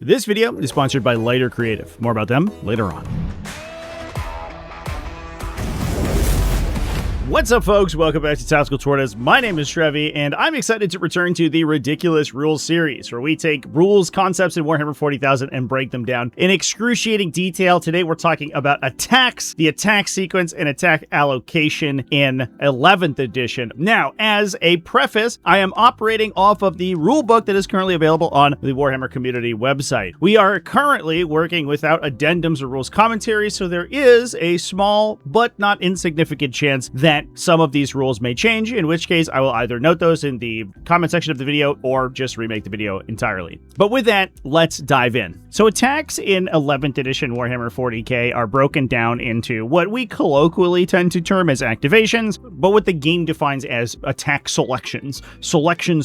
This video is sponsored by Lighter Creative. More about them later on. What's up, folks? Welcome back to TacticalTortoise. My name is Trevi, and I'm excited to return to the Ridiculous Rules series, where we take rules, concepts in Warhammer 40,000 and break them down in excruciating detail. Today, we're talking about attacks, the attack sequence, and attack allocation in 11th edition. Now, as a preface, I am operating off of the rulebook that is currently available on the Warhammer community website. We are currently working without addendums or rules commentary, so there is a small but not insignificant chance that some of these rules may change, in which case I will either note those in the comment section of the video or just remake the video entirely. But with that, let's dive in. So attacks in 11th edition Warhammer 40k are broken down into what we colloquially tend to term as activations, but what the game defines as attack selections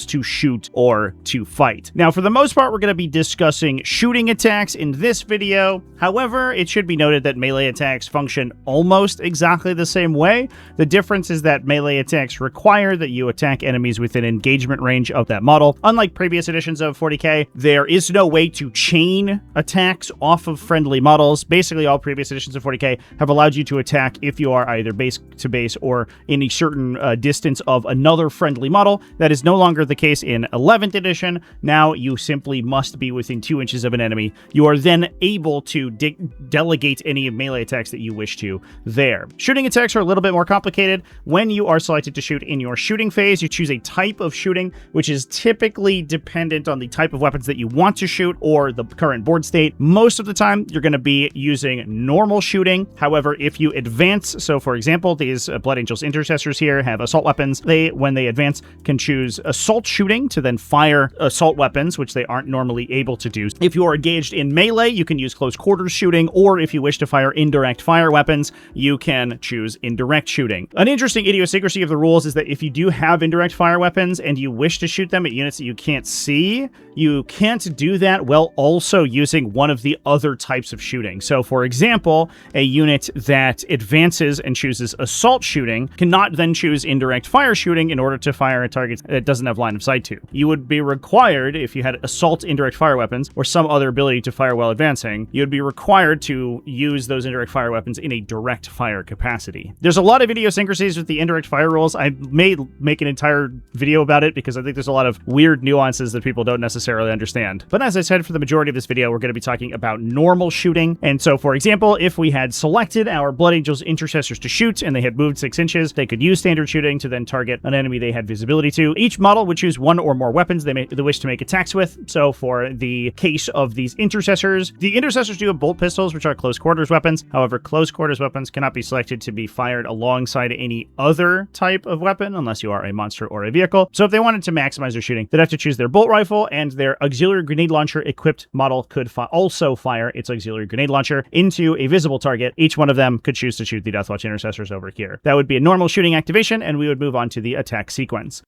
to shoot or to fight. Now, for the most part, we're going to be discussing shooting attacks in this video. However, it should be noted that melee attacks function almost exactly the same way. The difference is that melee attacks require that you attack enemies within engagement range of that model. Unlike previous editions of 40k, there is no way to chain attacks off of friendly models. Basically, all previous editions of 40k have allowed you to attack if you are either base to base or in a certain distance of another friendly model. That is no longer the case in 11th edition. Now you simply must be within 2 inches of an enemy. You are then able to delegate any melee attacks that you wish to there. Shooting attacks are a little bit more complicated. When you are selected to shoot in your shooting phase, you choose a type of shooting, which is typically dependent on the type of weapons that you want to shoot or the current board state. Most of the time, you're going to be using normal shooting. However, if you advance, so for example, these Blood Angels intercessors here have assault weapons. They, when they advance, can choose assault shooting to then fire assault weapons, which they aren't normally able to do. If you are engaged in melee, you can use close quarters shooting, or if you wish to fire indirect fire weapons, you can choose indirect shooting. An interesting idiosyncrasy of the rules is that if you do have indirect fire weapons and you wish to shoot them at units that you can't see, you can't do that while also using one of the other types of shooting. So, for example, a unit that advances and chooses assault shooting cannot then choose indirect fire shooting in order to fire a target that doesn't have line of sight to. You would be required, if you had assault indirect fire weapons or some other ability to fire while advancing, you would be required to use those indirect fire weapons in a direct fire capacity. There's a lot of idiosyncrasies with the indirect fire rules. I may make an entire video about it because I think there's a lot of weird nuances that people don't necessarily understand. But as I said, for the majority of this video, we're going to be talking about normal shooting. And so, for example, if we had selected our Blood Angels intercessors to shoot and they had moved 6 inches, they could use standard shooting to then target an enemy they had visibility to. Each model would choose one or more weapons they wish to make attacks with. So for the case of these intercessors, the intercessors do have bolt pistols, which are close quarters weapons. However, close quarters weapons cannot be selected to be fired alongside any other type of weapon unless you are a monster or a vehicle. So if they wanted to maximize their shooting, they'd have to choose their bolt rifle, and their auxiliary grenade launcher equipped model could also fire its auxiliary grenade launcher into a visible target. Each one of them could choose to shoot the Deathwatch intercessors over here. That would be a normal shooting activation, and we would move on to the attack sequence.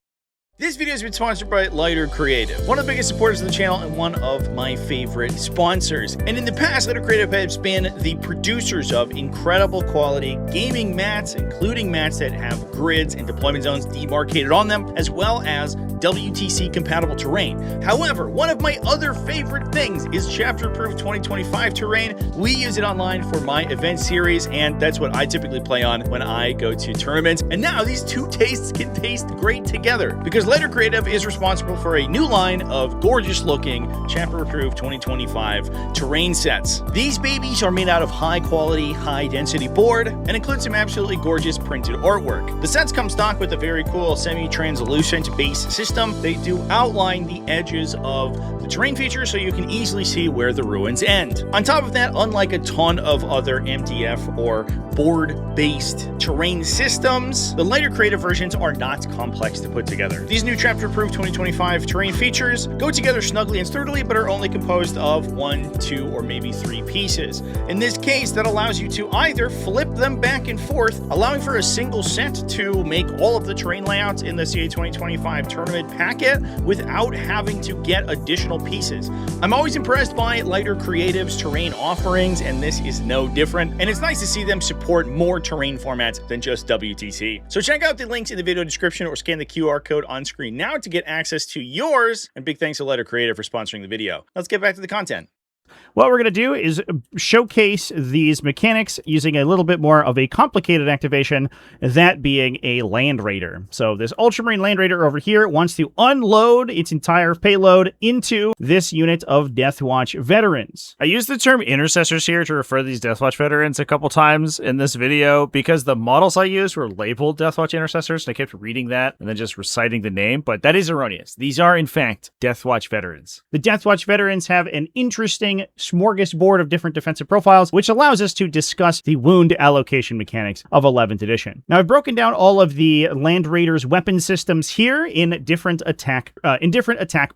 This video has been sponsored by Lighter Creative, one of the biggest supporters of the channel and one of my favorite sponsors. And in the past, Lighter Creative has been the producers of incredible quality gaming mats, including mats that have grids and deployment zones demarcated on them, as well as WTC compatible terrain. However, one of my other favorite things is chapter-proof 2025 terrain. We use it online for my event series, and that's what I typically play on when I go to tournaments. And now these two tastes can taste great together because Lighter Creative is responsible for a new line of gorgeous-looking chapter-proof 2025 terrain sets. These babies are made out of high-quality, high-density board and include some absolutely gorgeous printed artwork. The sets come stock with a very cool semi-translucent base system. They do outline the edges of the terrain features so you can easily see where the ruins end. On top of that, unlike a ton of other MDF or board-based terrain systems, the Lighter Creative versions are not complex to put together. These new chapter-proof 2025 terrain features go together snugly and sturdily, but are only composed of 1, 2, or maybe 3 pieces. In this case, that allows you to either flip them back and forth, allowing for a single set to make all of the terrain layouts in the CA 2025 tournament packet without having to get additional pieces. I'm always impressed by Lighter Creative's terrain offerings, and this is no different. And it's nice to see them support more terrain formats than just WTC. So check out the links in the video description or scan the QR code on screen now to get access to yours. And big thanks to Lighter Creative for sponsoring the video. Let's get back to the content. What we're going to do is showcase these mechanics using a little bit more of a complicated activation, that being a Land Raider. So this Ultramarine Land Raider over here wants to unload its entire payload into this unit of Deathwatch veterans. I use the term intercessors here to refer to these Deathwatch veterans a couple times in this video because the models I used were labeled Deathwatch intercessors, and I kept reading that and then just reciting the name, but that is erroneous. These are, in fact, Deathwatch veterans. The Deathwatch veterans have an interesting smorgasbord of different defensive profiles, which allows us to discuss the wound allocation mechanics of 11th edition. Now, I've broken down all of the Land Raiders' weapon systems here in different attack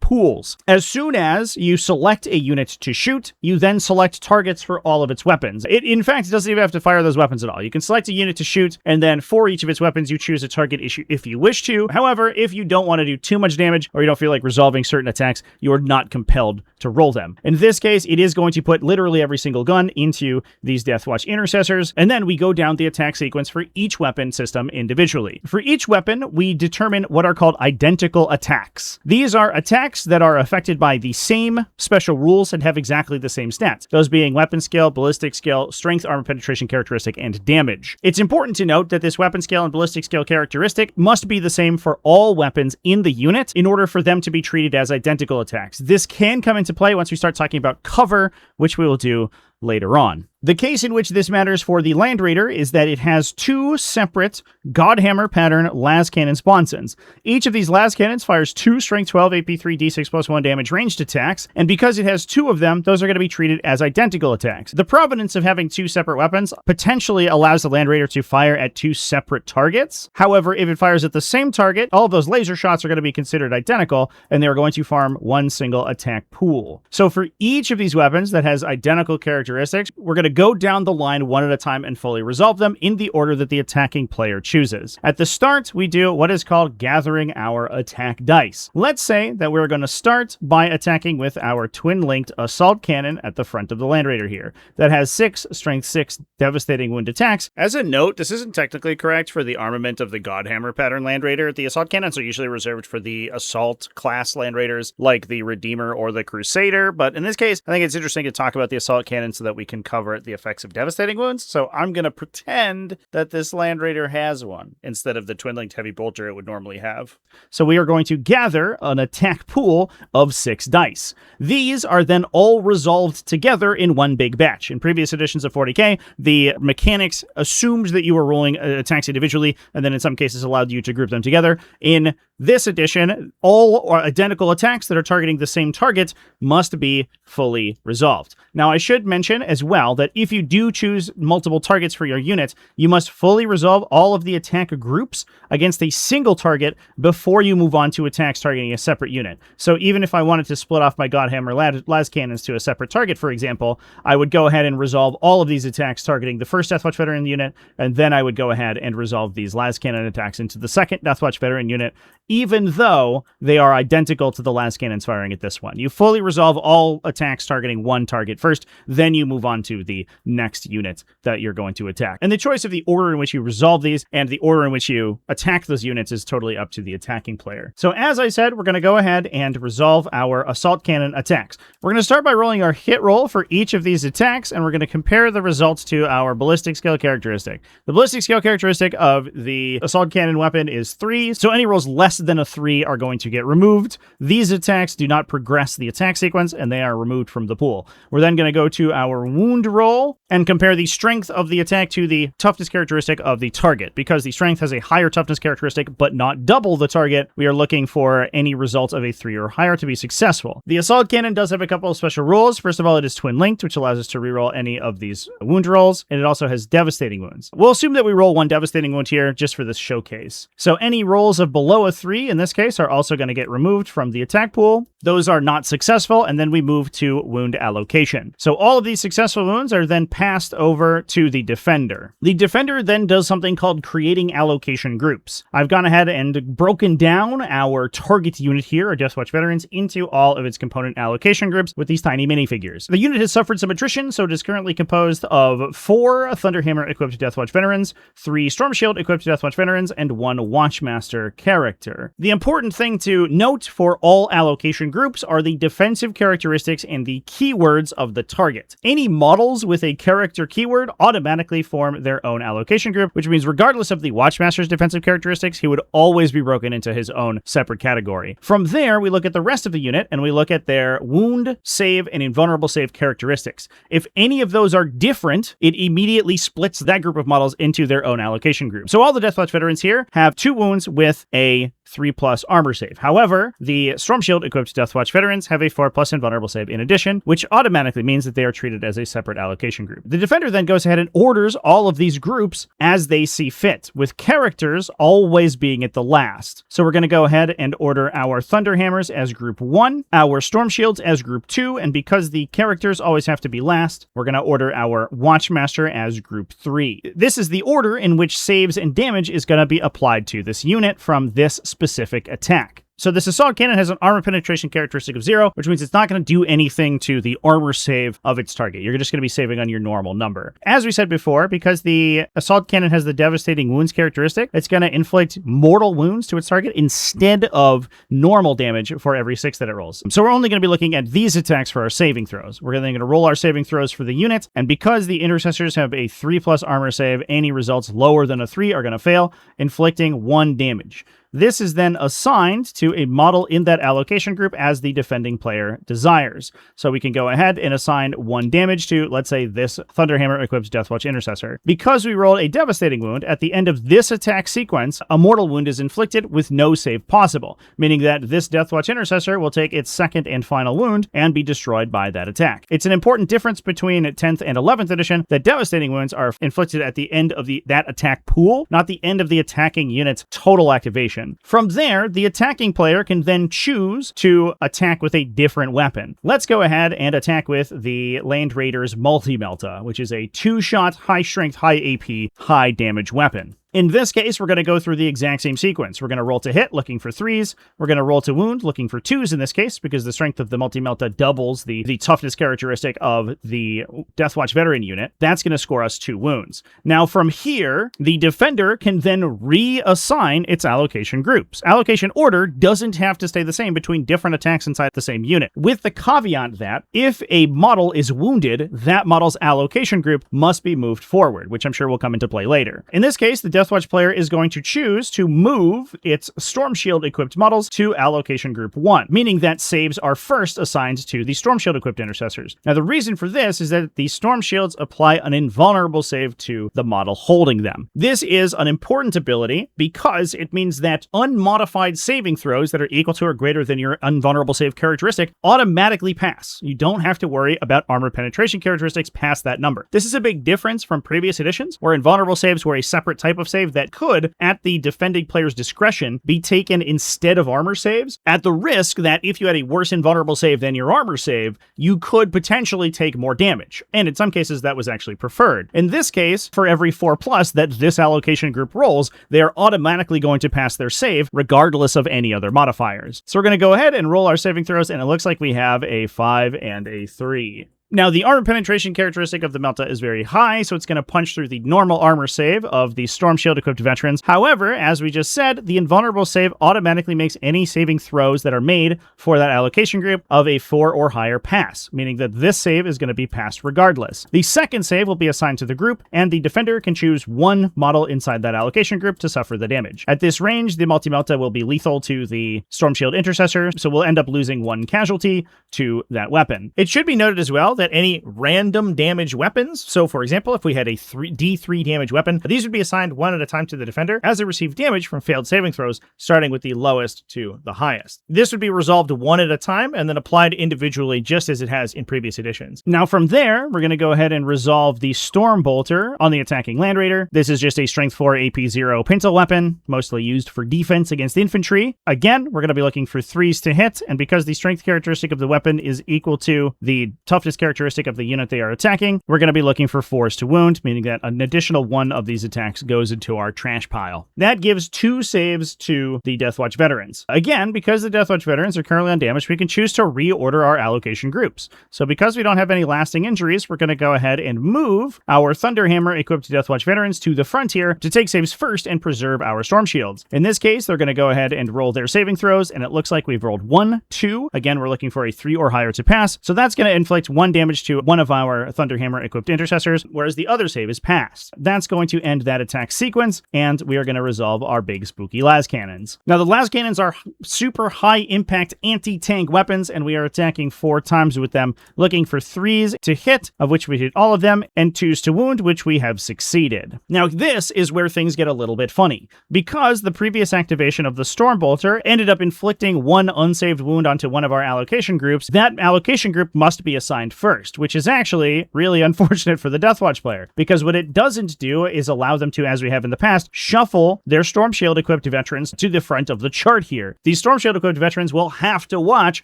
pools. As soon as you select a unit to shoot, you then select targets for all of its weapons. It, in fact, doesn't even have to fire those weapons at all. You can select a unit to shoot, and then for each of its weapons, you choose a target issue if you wish to. However, if you don't want to do too much damage, or you don't feel like resolving certain attacks, you are not compelled to roll them. In this case, it is going to put literally every single gun into these Deathwatch intercessors, and then we go down the attack sequence for each weapon system individually. For each weapon, we determine what are called identical attacks. These are attacks that are affected by the same special rules and have exactly the same stats, those being weapon skill, ballistic skill, strength, armor penetration characteristic, and damage. It's important to note that this weapon skill and ballistic skill characteristic must be the same for all weapons in the unit in order for them to be treated as identical attacks. This can come into play once we start talking about cover, which we will do later on. The case in which this matters for the Land Raider is that it has two separate Godhammer pattern las cannon sponsons. Each of these las cannons fires two strength 12 AP3 D6+1 damage ranged attacks, and because it has two of them, those are going to be treated as identical attacks. The provenance of having two separate weapons potentially allows the Land Raider to fire at two separate targets. However, if it fires at the same target, all of those laser shots are going to be considered identical, and they're going to farm one single attack pool. So for each of these weapons that has identical characteristics, we're going to go down the line one at a time and fully resolve them in the order that the attacking player chooses. At the start, we do what is called gathering our attack dice. Let's say that we're going to start by attacking with our twin-linked assault cannon at the front of the Land Raider here. That has 6 strength 6 devastating wound attacks. As a note, this isn't technically correct for the armament of the Godhammer pattern Land Raider. The assault cannons are usually reserved for the assault class Land Raiders like the Redeemer or the Crusader, but in this case, I think it's interesting to talk about the assault cannon so that we can cover the effects of devastating wounds. So I'm going to pretend that this Land Raider has one instead of the twin-linked heavy bolter it would normally have. So we are going to gather an attack pool of 6 dice. These are then all resolved together in one big batch. In previous editions of 40k, the mechanics assumed that you were rolling attacks individually, and then in some cases allowed you to group them together. In this edition, all identical attacks that are targeting the same target must be fully resolved. Now, I should mention as well that if you do choose multiple targets for your unit, you must fully resolve all of the attack groups against a single target before you move on to attacks targeting a separate unit. So even if I wanted to split off my Godhammer las cannons to a separate target, for example, I would go ahead and resolve all of these attacks targeting the first Deathwatch veteran unit, and then I would go ahead and resolve these las cannon attacks into the second Deathwatch veteran unit, even though they are identical to the las cannons firing at this one. You fully resolve all attacks targeting one target first, then you move on to the next unit that you're going to attack. And the choice of the order in which you resolve these and the order in which you attack those units is totally up to the attacking player. So as I said, we're going to go ahead and resolve our assault cannon attacks. We're going to start by rolling our hit roll for each of these attacks, and we're going to compare the results to our ballistic skill characteristic. The ballistic skill characteristic of the assault cannon weapon is 3, so any rolls less than a 3 are going to get removed. These attacks do not progress the attack sequence, and they are removed from the pool. We're then going to go to our wound roll and compare the strength of the attack to the toughness characteristic of the target. Because the strength has a higher toughness characteristic, but not double the target, we are looking for any result of a 3 or higher to be successful. The assault cannon does have a couple of special rules. First of all, it is twin-linked, which allows us to reroll any of these wound rolls, and it also has devastating wounds. We'll assume that we roll 1 devastating wound here just for this showcase. So any rolls of below a 3 in this case are also going to get removed from the attack pool. Those are not successful, and then we move to wound allocation. So all of these successful wounds are then passed over to the defender. The defender then does something called creating allocation groups. I've gone ahead and broken down our target unit here, our Deathwatch Veterans, into all of its component allocation groups with these tiny minifigures. The unit has suffered some attrition, so it is currently composed of 4 Thunderhammer-equipped Deathwatch Veterans, 3 Storm Shield-equipped Deathwatch Veterans, and 1 Watchmaster character. The important thing to note for all allocation groups are the defensive characteristics and the keywords of the target. Any models with a character keyword automatically form their own allocation group, which means regardless of the Watchmaster's defensive characteristics, he would always be broken into his own separate category. From there, we look at the rest of the unit and we look at their wound, save, and invulnerable save characteristics. If any of those are different, it immediately splits that group of models into their own allocation group. So all the Deathwatch Veterans here have 2 wounds with a 3+ armor save. However, the Storm Shield equipped Deathwatch Veterans have a 4+ invulnerable save in addition, which automatically means that they are treated as a separate allocation group. The defender then goes ahead and orders all of these groups as they see fit, with characters always being at the last. So we're going to go ahead and order our Thunderhammers as group 1, our Storm Shields as group 2, and because the characters always have to be last, we're going to order our Watchmaster as group 3. This is the order in which saves and damage is going to be applied to this unit from this specific attack. So this assault cannon has an armor penetration characteristic of 0, which means it's not going to do anything to the armor save of its target. You're just going to be saving on your normal number. As we said before, because the assault cannon has the devastating wounds characteristic, it's going to inflict mortal wounds to its target instead of normal damage for every 6 that it rolls. So we're only going to be looking at these attacks for our saving throws. We're then going to roll our saving throws for the unit, and because the intercessors have a 3+ armor save, any results lower than a 3 are going to fail, inflicting 1 damage. This is then assigned to a model in that allocation group as the defending player desires. So we can go ahead and assign 1 damage to, let's say, this Thunderhammer equipped Deathwatch Intercessor. Because we rolled a devastating wound, at the end of this attack sequence, a mortal wound is inflicted with no save possible, meaning that this Deathwatch Intercessor will take its 2nd and final wound and be destroyed by that attack. It's an important difference between 10th and 11th edition that devastating wounds are inflicted at the end of that attack pool, not the end of the attacking unit's total activation. From there, the attacking player can then choose to attack with a different weapon. Let's go ahead and attack with the Land Raider's Multi-Melta, which is a 2-shot, high-strength, high-AP, high-damage weapon. In this case, we're going to go through the exact same sequence. We're going to roll to hit, looking for 3s. We're going to roll to wound, looking for 2s in this case, because the strength of the Multi-Melta doubles the toughness characteristic of the Deathwatch Veteran unit. That's going to score us 2 wounds. Now, from here, the defender can then reassign its allocation groups. Allocation order doesn't have to stay the same between different attacks inside the same unit, with the caveat that if a model is wounded, that model's allocation group must be moved forward, which I'm sure will come into play later. In this case, the Deathwatch player is going to choose to move its Storm Shield equipped models to allocation group 1, meaning that saves are first assigned to the Storm Shield equipped intercessors. Now, the reason for this is that the Storm Shields apply an invulnerable save to the model holding them. This is an important ability because it means that unmodified saving throws that are equal to or greater than your invulnerable save characteristic automatically pass. You don't have to worry about armor penetration characteristics past that number. This is a big difference from previous editions, where invulnerable saves were a separate type of save that could, at the defending player's discretion, be taken instead of armor saves, at the risk that if you had a worse invulnerable save than your armor save, you could potentially take more damage. And in some cases, that was actually preferred. In this case, for every 4+ that this allocation group rolls, they are automatically going to pass their save, regardless of any other modifiers. So we're going to go ahead and roll our saving throws, and it looks like we have a 5 and a 3. Now, the armor penetration characteristic of the Melta is very high, so it's going to punch through the normal armor save of the Storm Shield equipped veterans. However, as we just said, the invulnerable save automatically makes any saving throws that are made for that allocation group of a 4 or higher pass, meaning that this save is going to be passed regardless. The second save will be assigned to the group, and the defender can choose 1 model inside that allocation group to suffer the damage. At this range, the Multi-Melta will be lethal to the Storm Shield intercessor, so we'll end up losing 1 casualty to that weapon. It should be noted as well that any random damage weapons, so for example, if we had a D3 damage weapon, these would be assigned 1 at a time to the defender as they receive damage from failed saving throws, starting with the lowest to the highest. This would be resolved 1 at a time and then applied individually just as it has in previous editions. Now from there, we're going to go ahead and resolve the Storm Bolter on the attacking Land Raider. This is just a Strength 4 AP 0 pintle weapon, mostly used for defense against infantry. Again, we're going to be looking for 3s to hit, and because the strength characteristic of the weapon is equal to the toughness characteristic characteristic of the unit they are attacking, we're going to be looking for 4s to wound, meaning that an additional one of these attacks goes into our trash pile. That gives 2 saves to the Deathwatch veterans. Again, because the Deathwatch veterans are currently undamaged, we can choose to reorder our allocation groups. So because we don't have any lasting injuries, we're going to go ahead and move our Thunderhammer equipped Deathwatch veterans to the front here to take saves first and preserve our Storm Shields. In this case, they're going to go ahead and roll their saving throws, and it looks like we've rolled 1, 2. Again, we're looking for a 3 or higher to pass. So that's going to inflict 1 damage to one of our Thunderhammer equipped intercessors, whereas the other save is passed. That's going to end that attack sequence, and we are going to resolve our big spooky las cannons. Now, the las cannons are super high impact anti-tank weapons, and we are attacking 4 times with them, looking for 3s to hit, of which we hit all of them, and 2s to wound, which we have succeeded. Now, this is where things get a little bit funny, because the previous activation of the Stormbolter ended up inflicting 1 unsaved wound onto one of our allocation groups. That allocation group must be assigned first, which is actually really unfortunate for the Deathwatch player, because what it doesn't do is allow them to, as we have in the past, shuffle their Storm Shield equipped veterans to the front of the chart here. These Storm Shield equipped veterans will have to watch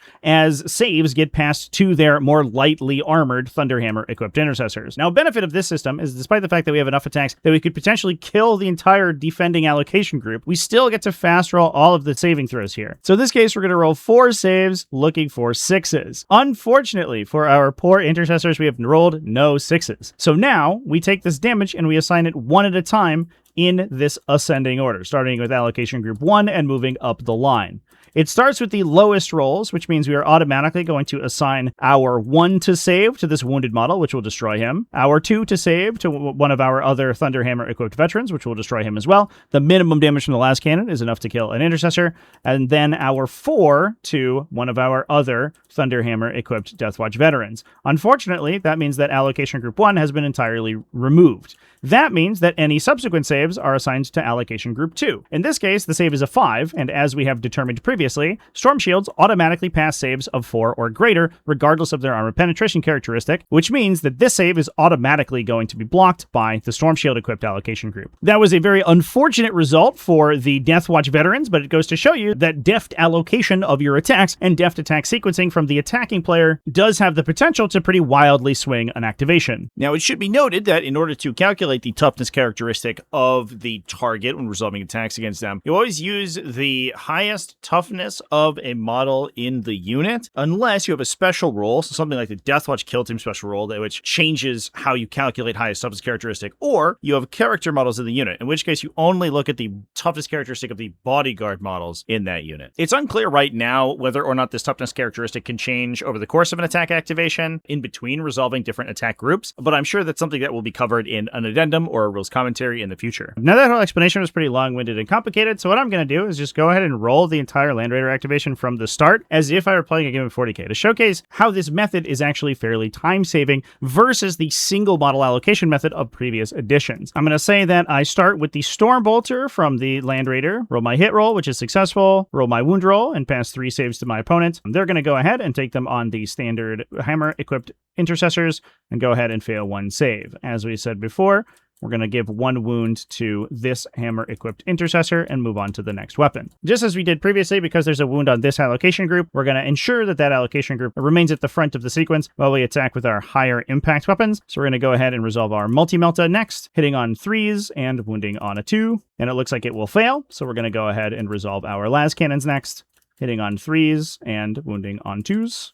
as saves get passed to their more lightly armored Thunderhammer equipped intercessors. Now, a benefit of this system is, despite the fact that we have enough attacks that we could potentially kill the entire defending allocation group, we still get to fast roll all of the saving throws here. So in this case, we're going to roll 4 saves looking for 6s. Unfortunately for our poor intercessors, we have rolled no 6s. So now we take this damage and we assign it 1 at a time in this ascending order, starting with allocation group 1 and moving up the line. It starts with the lowest rolls, which means we are automatically going to assign our 1 to save to this wounded model, which will destroy him, our 2 to save to one of our other Thunderhammer equipped veterans, which will destroy him as well. The minimum damage from the last cannon is enough to kill an intercessor, and then our 4 to one of our other Thunderhammer equipped Deathwatch veterans. Unfortunately, that means that allocation group 1 has been entirely removed. That means that any subsequent saves are assigned to allocation group 2. In this case, the save is a 5, and as we have determined previously, Storm Shields automatically pass saves of 4 or greater, regardless of their armor penetration characteristic, which means that this save is automatically going to be blocked by the Storm Shield equipped allocation group. That was a very unfortunate result for the Deathwatch veterans, but it goes to show you that deft allocation of your attacks and deft attack sequencing from the attacking player does have the potential to pretty wildly swing an activation. Now, it should be noted that in order to calculate the toughness characteristic of the target when resolving attacks against them, you always use the highest toughness of a model in the unit, unless you have a special rule, so something like the Deathwatch Kill Team special rule, which changes how you calculate highest toughness characteristic, or you have character models in the unit, in which case you only look at the toughness characteristic of the bodyguard models in that unit. It's unclear right now whether or not this toughness characteristic can change over the course of an attack activation in between resolving different attack groups, but I'm sure that's something that will be covered in an addendum or a rules commentary in the future. Now, that whole explanation was pretty long-winded and complicated, so what I'm going to do is just go ahead and roll the entire Land Raider activation from the start as if I were playing a game of 40k to showcase how this method is actually fairly time-saving versus the single model allocation method of previous editions. I'm going to say that I start with the Stormbolter from the Land Raider, roll my hit roll, which is successful, roll my wound roll, and pass 3 saves to my opponent. They're going to go ahead and take them on the standard hammer-equipped intercessors and go ahead and fail 1 save. As we said before, we're going to give 1 wound to this hammer-equipped intercessor and move on to the next weapon. Just as we did previously, because there's a wound on this allocation group, we're going to ensure that that allocation group remains at the front of the sequence while we attack with our higher impact weapons. So we're going to go ahead and resolve our Multi-Melta next, hitting on 3s and wounding on a 2. And it looks like it will fail, so we're going to go ahead and resolve our las cannons next, hitting on 3s and wounding on 2s.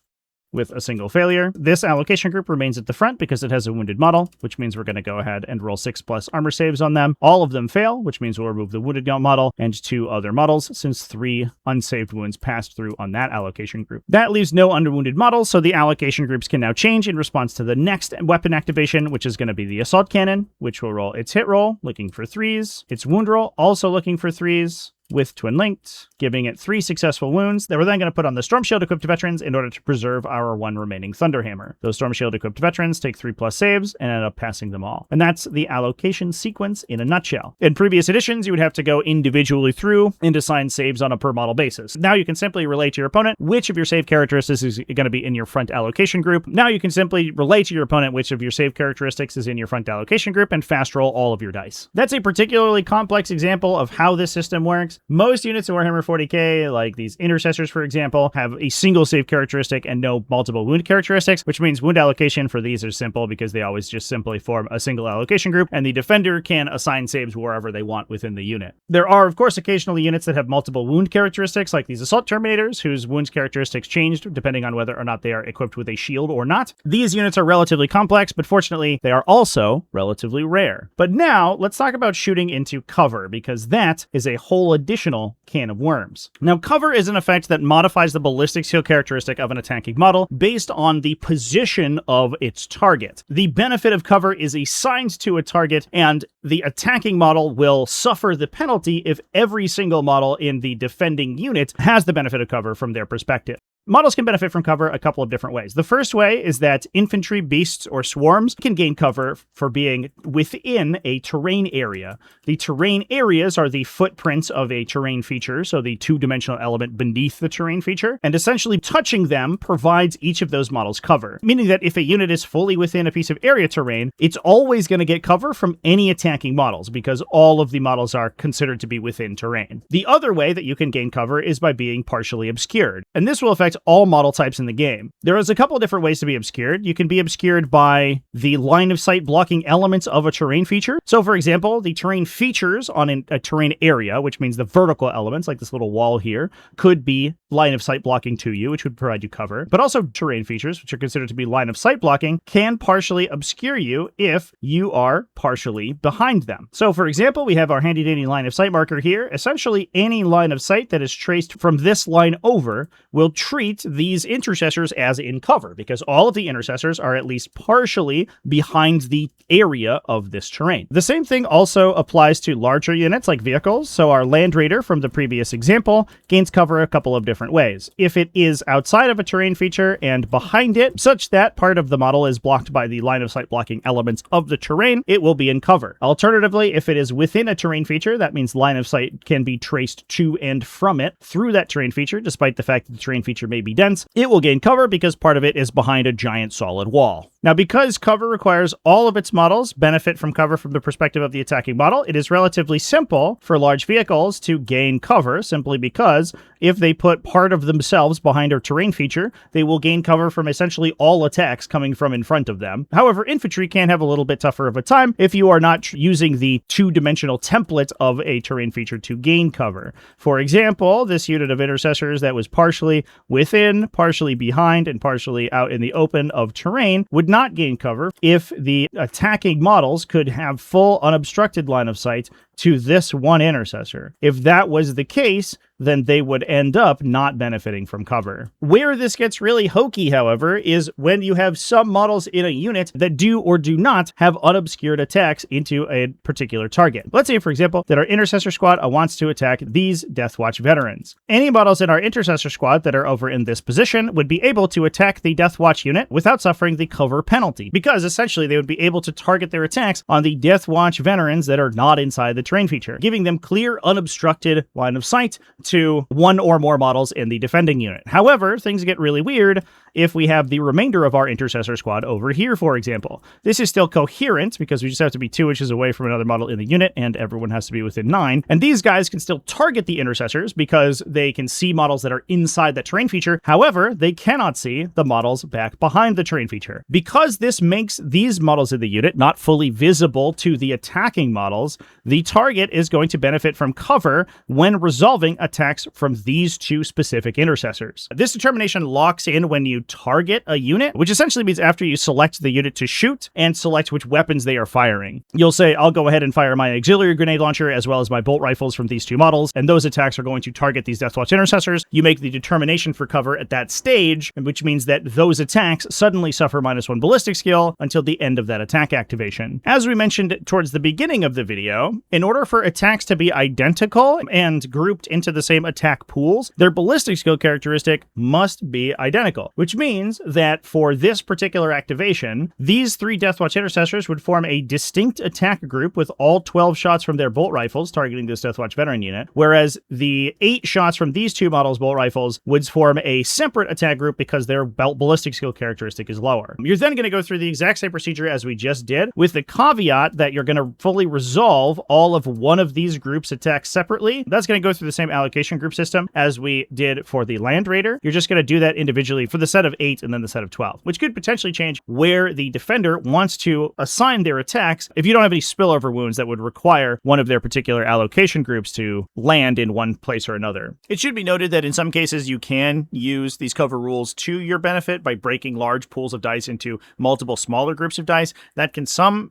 With a single failure. This allocation group remains at the front because it has a wounded model, which means we're going to go ahead and roll 6+ armor saves on them. All of them fail, which means we'll remove the wounded model and 2 other models, since 3 unsaved wounds passed through on that allocation group. That leaves no underwounded models, so the allocation groups can now change in response to the next weapon activation, which is going to be the assault cannon, which will roll its hit roll, looking for 3s, its wound roll, also looking for 3s, with twin linked, giving it 3 successful wounds that we're then going to put on the Storm Shield equipped veterans in order to preserve our 1 remaining Thunderhammer. Those Storm Shield equipped veterans take 3+ saves and end up passing them all. And that's the allocation sequence in a nutshell. In previous editions, you would have to go individually through and assign saves on a per model basis. Now you can simply relate to your opponent which of your save characteristics is going to be in your front allocation group. Now you can simply relate to your opponent which of your save characteristics is in your front allocation group and fast roll all of your dice. That's a particularly complex example of how this system works. Most units in Warhammer 40k, like these intercessors, for example, have a single save characteristic and no multiple wound characteristics, which means wound allocation for these are simple because they always just simply form a single allocation group, and the defender can assign saves wherever they want within the unit. There are, of course, occasionally units that have multiple wound characteristics, like these assault terminators, whose wounds characteristics changed depending on whether or not they are equipped with a shield or not. These units are relatively complex, but fortunately, they are also relatively rare. But now, let's talk about shooting into cover, because that is a whole additional can of worms. Now, cover is an effect that modifies the ballistic skill characteristic of an attacking model based on the position of its target. The benefit of cover is assigned to a target, and the attacking model will suffer the penalty if every single model in the defending unit has the benefit of cover from their perspective. Models can benefit from cover a couple of different ways. The first way is that infantry, beasts, or swarms can gain cover for being within a terrain area. The terrain areas are the footprints of a terrain feature, so the two-dimensional element beneath the terrain feature, and essentially touching them provides each of those models cover, meaning that if a unit is fully within a piece of area terrain, it's always going to get cover from any attacking models because all of the models are considered to be within terrain. The other way that you can gain cover is by being partially obscured, and this will affect all model types in the game. There is a couple of different ways to be obscured. You can be obscured by the line of sight blocking elements of a terrain feature. So for example, the terrain features on a terrain area, which means the vertical elements like this little wall here, could be line of sight blocking to you, which would provide you cover. But also terrain features, which are considered to be line of sight blocking, can partially obscure you if you are partially behind them. So for example, we have our handy dandy line of sight marker here. Essentially, any line of sight that is traced from this line over will treat these intercessors as in cover, because all of the intercessors are at least partially behind the area of this terrain. The same thing also applies to larger units like vehicles. So our Land Raider from the previous example gains cover a couple of different ways. If it is outside of a terrain feature and behind it, such that part of the model is blocked by the line of sight blocking elements of the terrain, it will be in cover. Alternatively, if it is within a terrain feature, that means line of sight can be traced to and from it through that terrain feature, despite the fact that the terrain feature may be dense, it will gain cover because part of it is behind a giant solid wall. Now, because cover requires all of its models benefit from cover from the perspective of the attacking model, it is relatively simple for large vehicles to gain cover, simply because if they put part of themselves behind a terrain feature, they will gain cover from essentially all attacks coming from in front of them. However, infantry can have a little bit tougher of a time if you are not using the two-dimensional template of a terrain feature to gain cover. For example, this unit of intercessors that was partially within, partially behind, and partially out in the open of terrain would not gain cover if the attacking models could have full unobstructed line of sight to this one intercessor. If that was the case, then they would end up not benefiting from cover. Where this gets really hokey, however, is when you have some models in a unit that do or do not have unobscured attacks into a particular target. Let's say, for example, that our intercessor squad wants to attack these Deathwatch veterans. Any models in our intercessor squad that are over in this position would be able to attack the Deathwatch unit without suffering the cover penalty, because essentially they would be able to target their attacks on the Deathwatch veterans that are not inside the terrain feature, giving them clear, unobstructed line of sight to one or more models in the defending unit. However, things get really weird if we have the remainder of our intercessor squad over here, for example. This is still coherent because we just have to be 2 inches away from another model in the unit, and everyone has to be within 9. And these guys can still target the intercessors because they can see models that are inside that terrain feature. However, they cannot see the models back behind the terrain feature. Because this makes these models in the unit not fully visible to the attacking models, the target is going to benefit from cover when resolving attacks from these two specific intercessors. This determination locks in when you target a unit, which essentially means after you select the unit to shoot and select which weapons they are firing. You'll say, I'll go ahead and fire my auxiliary grenade launcher as well as my bolt rifles from these two models, and those attacks are going to target these Deathwatch intercessors. You make the determination for cover at that stage, which means that those attacks suddenly suffer -1 ballistic skill until the end of that attack activation. As we mentioned towards the beginning of the video, in order for attacks to be identical and grouped into the same attack pools, their ballistic skill characteristic must be identical, which means that for this particular activation, these 3 Deathwatch intercessors would form a distinct attack group with all 12 shots from their bolt rifles targeting this Deathwatch veteran unit, whereas the 8 shots from these 2 models' bolt rifles would form a separate attack group because their ballistic skill characteristic is lower. You're then going to go through the exact same procedure as we just did, with the caveat that you're going to fully resolve all all of one of these groups attack separately, that's going to go through the same allocation group system as we did for the Land Raider. You're just going to do that individually for the set of 8 and then the set of 12, which could potentially change where the defender wants to assign their attacks if you don't have any spillover wounds that would require one of their particular allocation groups to land in one place or another. It should be noted that in some cases you can use these cover rules to your benefit by breaking large pools of dice into multiple smaller groups of dice. That can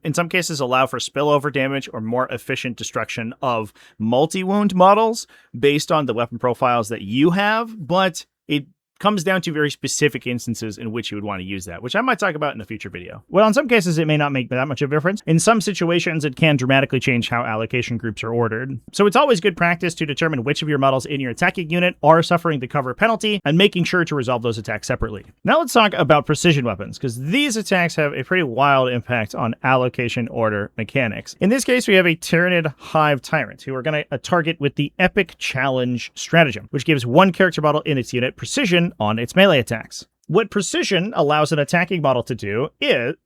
in some cases allow for spillover damage or more efficient destruction of multi-wound models based on the weapon profiles that you have, but it comes down to very specific instances in which you would want to use that, which I might talk about in a future video. Well, in some cases, it may not make that much of a difference. In some situations, it can dramatically change how allocation groups are ordered. So it's always good practice to determine which of your models in your attacking unit are suffering the cover penalty and making sure to resolve those attacks separately. Now let's talk about precision weapons, because these attacks have a pretty wild impact on allocation order mechanics. In this case, we have a Tyranid Hive Tyrant, who are going to target with the Epic Challenge stratagem, which gives one character model in its unit precision on its melee attacks. What precision allows an attacking model to do is,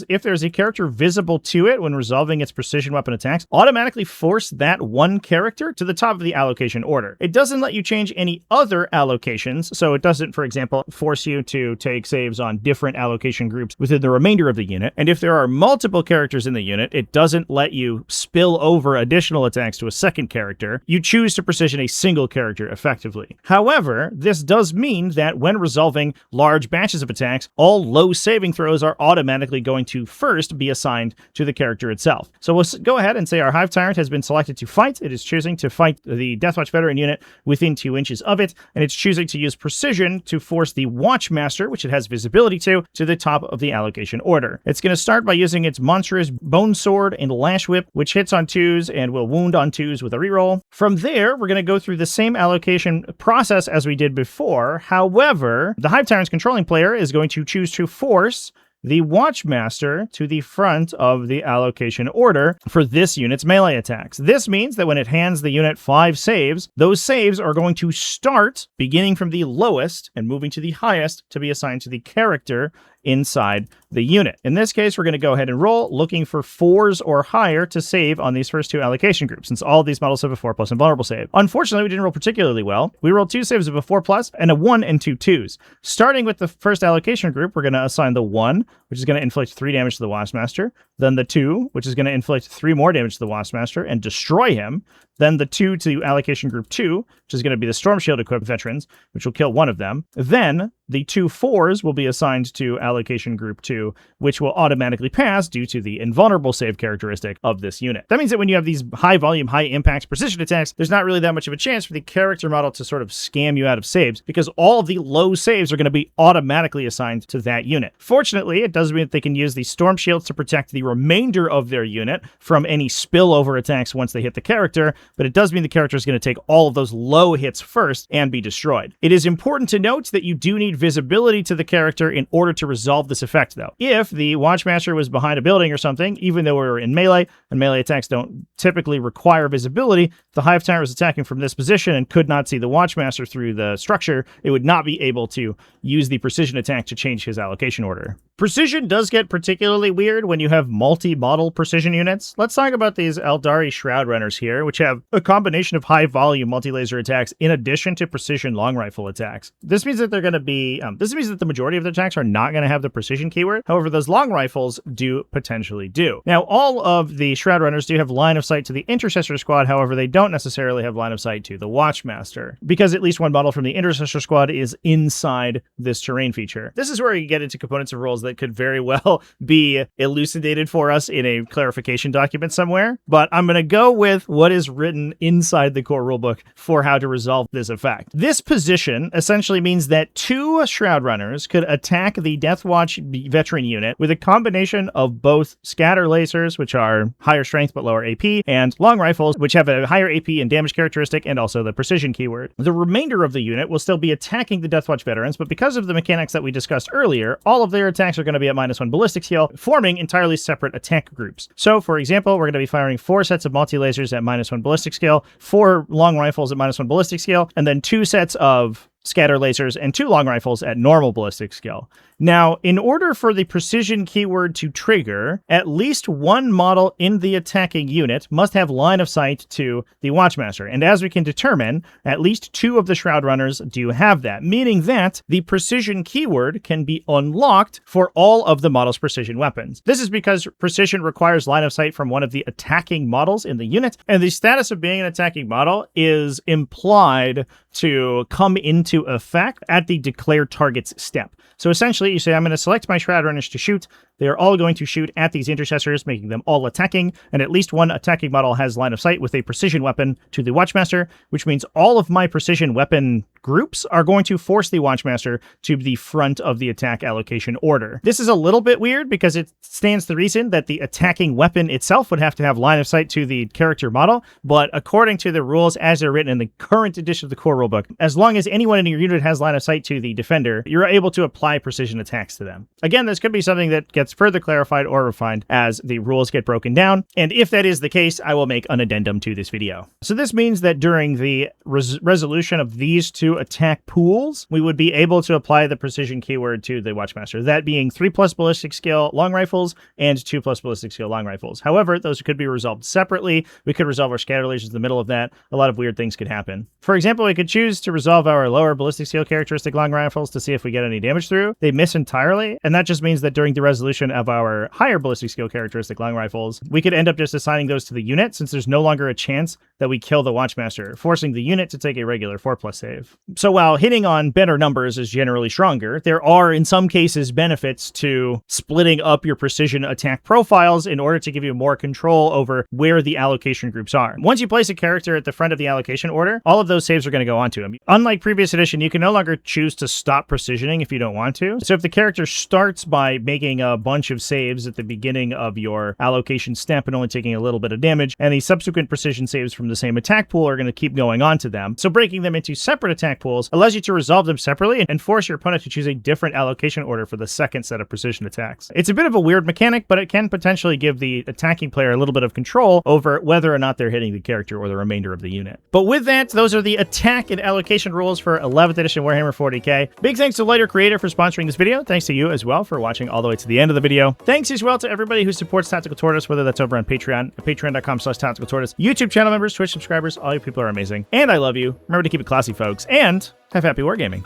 if there's a character visible to it when resolving its precision weapon attacks, automatically force that one character to the top of the allocation order. It doesn't let you change any other allocations, so it doesn't, for example, force you to take saves on different allocation groups within the remainder of the unit. And if there are multiple characters in the unit, it doesn't let you spill over additional attacks to a second character. You choose to precision a single character effectively. However, this does mean that when resolving large batches of attacks, all low saving throws are automatically going to first be assigned to the character itself. So we'll go ahead and say our Hive Tyrant has been selected to fight. It is choosing to fight the Deathwatch Veteran unit within 2 inches of it, and it's choosing to use precision to force the Watchmaster, which it has visibility to the top of the allocation order. It's going to start by using its monstrous Bone Sword and Lash Whip, which hits on 2s and will wound on 2s with a reroll. From there, we're going to go through the same allocation process as we did before. However, the Hive Tyrant's controlling player is going to choose to force the Watchmaster to the front of the allocation order for this unit's melee attacks. This means that when it hands the unit 5 saves, those saves are going to start beginning from the lowest and moving to the highest to be assigned to the character inside the unit. In this case, we're going to go ahead and roll, looking for 4s or higher to save on these first 2 allocation groups, since all of these models have a 4+ invulnerable save. Unfortunately, we didn't roll particularly well. We rolled 2 saves of a 4+ and a 1 and 2 2s. Starting with the first allocation group, we're going to assign the 1, which is going to inflict 3 damage to the Waspmaster, then the 2, which is going to inflict 3 more damage to the Waspmaster and destroy him, then the 2 to allocation group 2, which is going to be the Storm Shield equipped veterans, which will kill one of them. Then the 2 4s will be assigned to allocation group 2, which will automatically pass due to the invulnerable save characteristic of this unit. That means that when you have these high volume, high impact precision attacks, there's not really that much of a chance for the character model to sort of scam you out of saves, because all of the low saves are going to be automatically assigned to that unit. Fortunately, it does mean that they can use the Storm Shields to protect the remainder of their unit from any spillover attacks once they hit the character, but it does mean the character is going to take all of those low hits first and be destroyed. It is important to note that you do need visibility to the character in order to resolve this effect, though. If the Watchmaster was behind a building or something, even though we're in melee, and melee attacks don't typically require visibility, the Hive Tyrant was attacking from this position and could not see the Watchmaster through the structure, it would not be able to use the precision attack to change his allocation order. Precision does get particularly weird when you have multi-model precision units. Let's talk about these Eldari Shroud Runners here, which have a combination of high-volume multi-laser attacks in addition to precision long rifle attacks. This means that they're going to be, this means that the majority of their attacks are not going to have the precision keyword. However, those long rifles do potentially do. Now, all of the Shroud Runners do have line of sight to the Intercessor Squad. However, they don't necessarily have line of sight to the Watchmaster, because at least one model from the Intercessor Squad is inside this terrain feature. This is where you get into components of rules that could very well be elucidated for us in a clarification document somewhere, but I'm going to go with what is written inside the core rulebook for how to resolve this effect. This position essentially means that 2 Shroud Runners could attack the Deathwatch veteran unit with a combination of both scatter lasers, which are higher strength but lower AP, and long rifles, which have a higher AP and damage characteristic and also the precision keyword. The remainder of the unit will still be attacking the Deathwatch veterans, but because of the mechanics that we discussed earlier, all of their attacks are going to be at -1 ballistic skill, forming entirely separate attack groups. So, for example, we're going to be firing 4 sets of multi-lasers at -1 ballistic skill, 4 long rifles at -1 ballistic skill, and then 2 sets of scatter lasers, and 2 long rifles at normal ballistic skill. Now, in order for the precision keyword to trigger, at least one model in the attacking unit must have line of sight to the Watchmaster. And as we can determine, at least 2 of the Shroud Runners do have that, meaning that the precision keyword can be unlocked for all of the model's precision weapons. This is because precision requires line of sight from one of the attacking models in the unit, and the status of being an attacking model is implied to come into effect at the declare targets step. So essentially, you say, I'm going to select my Shroud Runners to shoot. They are all going to shoot at these intercessors, making them all attacking, and at least one attacking model has line of sight with a precision weapon to the Watchmaster, which means all of my precision weapon groups are going to force the Watchmaster to the front of the attack allocation order. This is a little bit weird because it stands to reason that the attacking weapon itself would have to have line of sight to the character model, but according to the rules as they're written in the current edition of the core rulebook, as long as anyone in your unit has line of sight to the defender, you're able to apply precision attacks to them. Again, this could be something that gets further clarified or refined as the rules get broken down, and if that is the case, I will make an addendum to this video. So this means that during the resolution of these 2 attack pools, we would be able to apply the precision keyword to the Watchmaster, that being 3+ ballistic skill long rifles and 2+ ballistic skill long rifles. However, those could be resolved separately. We could resolve our scatter lasers in the middle of that. A lot of weird things could happen. For example, we could choose to resolve our lower ballistic skill characteristic long rifles to see if we get any damage through. They miss entirely, and that just means that during the resolution of our higher ballistic skill characteristic long rifles, we could end up just assigning those to the unit since there's no longer a chance that we kill the Watchmaster, forcing the unit to take a regular 4+ save. So while hitting on better numbers is generally stronger, there are in some cases benefits to splitting up your precision attack profiles in order to give you more control over where the allocation groups are. Once you place a character at the front of the allocation order, all of those saves are going to go onto him. Unlike previous edition, you can no longer choose to stop precisioning if you don't want to. So if the character starts by making a bunch of saves at the beginning of your allocation step and only taking a little bit of damage, and the subsequent precision saves from the same attack pool are going to keep going on to them. So breaking them into separate attack pools allows you to resolve them separately and force your opponent to choose a different allocation order for the second set of precision attacks. It's a bit of a weird mechanic, but it can potentially give the attacking player a little bit of control over whether or not they're hitting the character or the remainder of the unit. But with that, those are the attack and allocation rules for 11th edition Warhammer 40k. Big thanks to Lighter Creator for sponsoring this video. Thanks to you as well for watching all the way to the end of the video. Thanks as well to everybody who supports Tactical Tortoise, whether that's over on Patreon, at patreon.com/tacticaltortoise, YouTube channel members, Twitch subscribers. All you people are amazing. And I love you. Remember to keep it classy, folks, and have happy wargaming.